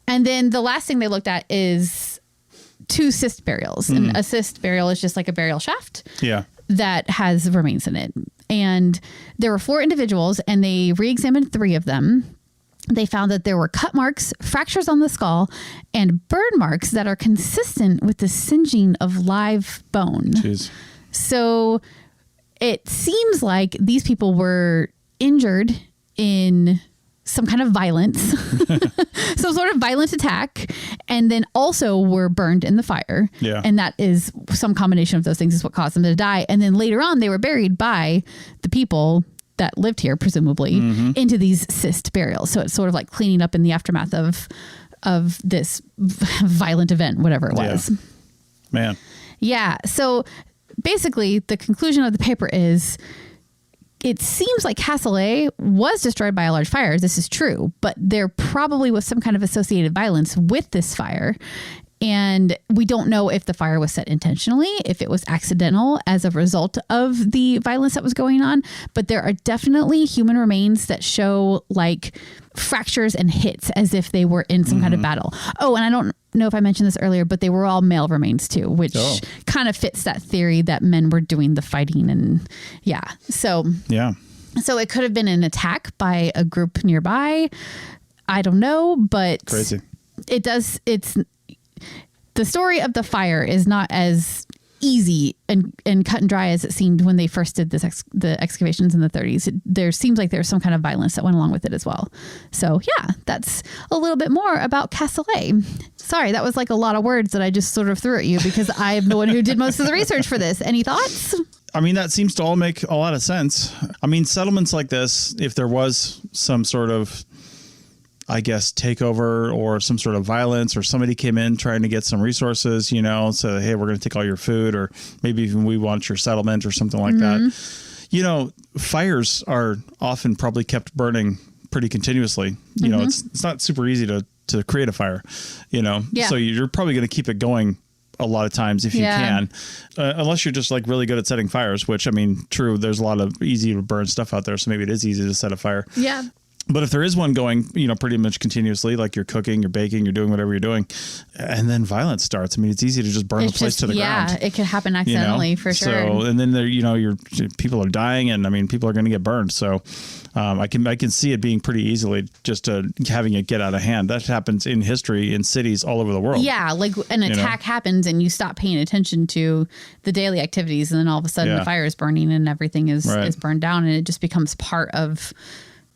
And then the last thing they looked at is 2 cyst burials. And a cyst burial is just like a burial shaft that has remains in it. And there were 4 individuals, and they re-examined 3 of them. They found that there were cut marks, fractures on the skull, and burn marks that are consistent with the singeing of live bone. Jeez. So it seems like these people were injured in some kind of violence, some sort of violent attack, and then also were burned in the fire. Yeah. And that is some combination of those things is what caused them to die. And then later on, they were buried by the people that lived here, presumably, into these cyst burials. So it's sort of like cleaning up in the aftermath of this violent event, whatever it was. Man. Yeah. So basically, the conclusion of the paper is it seems like Castellet was destroyed by a large fire. This is true, but there probably was some kind of associated violence with this fire. And we don't know if the fire was set intentionally, if it was accidental as a result of the violence that was going on. But there are definitely human remains that show like fractures and hits as if they were in some kind of battle. Oh, and I don't know if I mentioned this earlier, but they were all male remains too, which kind of fits that theory that men were doing the fighting. And so it could have been an attack by a group nearby. I don't know, but crazy. It's the story of the fire is not as easy and cut and dry as it seemed when they first did the excavations in the 30s. There seems like there's some kind of violence that went along with it as well. So that's a little bit more about Cassoulet. Sorry, that was like a lot of words that I just sort of threw at you because I'm the one who did most of the research for this. Any thoughts? I mean, that seems to all make a lot of sense. I mean, settlements like this, if there was some sort of, I guess, takeover or some sort of violence, or somebody came in trying to get some resources, so, hey, we're going to take all your food, or maybe even we want your settlement or something like that. Fires are often probably kept burning pretty continuously. It's not super easy to create a fire, so you're probably going to keep it going a lot of times if you can, unless you're just like really good at setting fires, which, I mean, true, there's a lot of easy to burn stuff out there. So maybe it is easy to set a fire. Yeah. But if there is one going, pretty much continuously, like you're cooking, you're baking, you're doing whatever you're doing, and then violence starts. I mean, it's easy to just burn the place to the ground. Yeah, it could happen accidentally for sure. So, and then there, your people are dying, and I mean, people are going to get burned. So, I can see it being pretty easily just having it get out of hand. That happens in history in cities all over the world. Yeah, like an attack happens, and you stop paying attention to the daily activities, and then all of a sudden the fire is burning, and everything is burned down, and it just becomes part of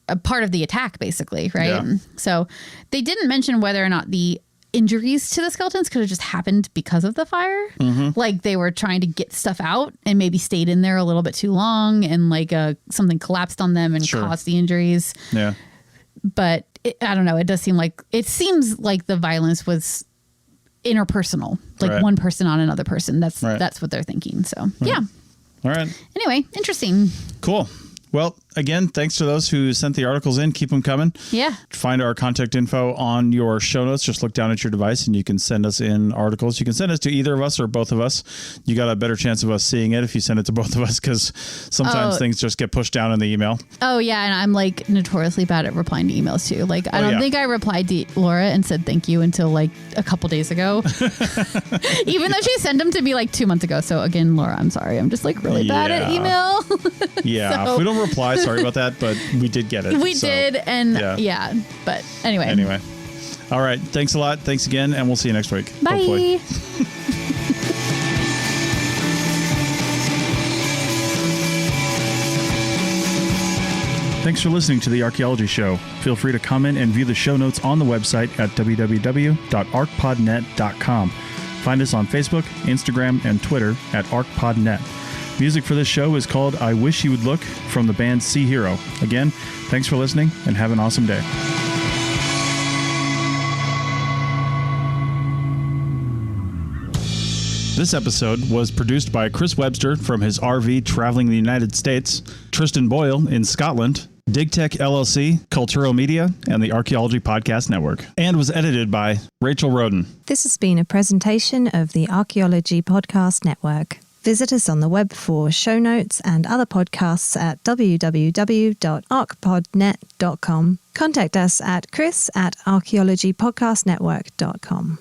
the attack, basically, right? Yeah. So they didn't mention whether or not the injuries to the skeletons could have just happened because of the fire. Like they were trying to get stuff out and maybe stayed in there a little bit too long, and like something collapsed on them and caused the injuries. Yeah. But I don't know. It seems like the violence was interpersonal, like one person on another person. That's what they're thinking. So yeah. All right. Anyway, interesting. Cool. Well, again, thanks to those who sent the articles in. Keep them coming. Yeah. Find our contact info on your show notes. Just look down at your device and you can send us in articles. You can send us to either of us or both of us. You got a better chance of us seeing it if you send it to both of us, because sometimes things just get pushed down in the email. Oh, yeah. And I'm like notoriously bad at replying to emails too. Like, I don't think I replied to Laura and said thank you until like a couple days ago, even though she sent them to me like 2 months ago. So again, Laura, I'm sorry. I'm just like really bad at email. Yeah. So, if we don't reply, sorry about that, but we did get it. We did, and but anyway. All right, thanks a lot. Thanks again, and we'll see you next week. Bye. Hopefully. Thanks for listening to The Archaeology Show. Feel free to comment and view the show notes on the website at www.arcpodnet.com. Find us on Facebook, Instagram, and Twitter at arcpodnet. Music for this show is called I Wish You Would Look from the band Sea Hero. Again, thanks for listening and have an awesome day. This episode was produced by Chris Webster from his RV traveling the United States, Tristan Boyle in Scotland, DigTech LLC, Culturo Media, and the Archaeology Podcast Network, and was edited by Rachel Roden. This has been a presentation of the Archaeology Podcast Network. Visit us on the web for show notes and other podcasts at www.arcpodnet.com. Contact us at chris@archaeologypodcastnetwork.com.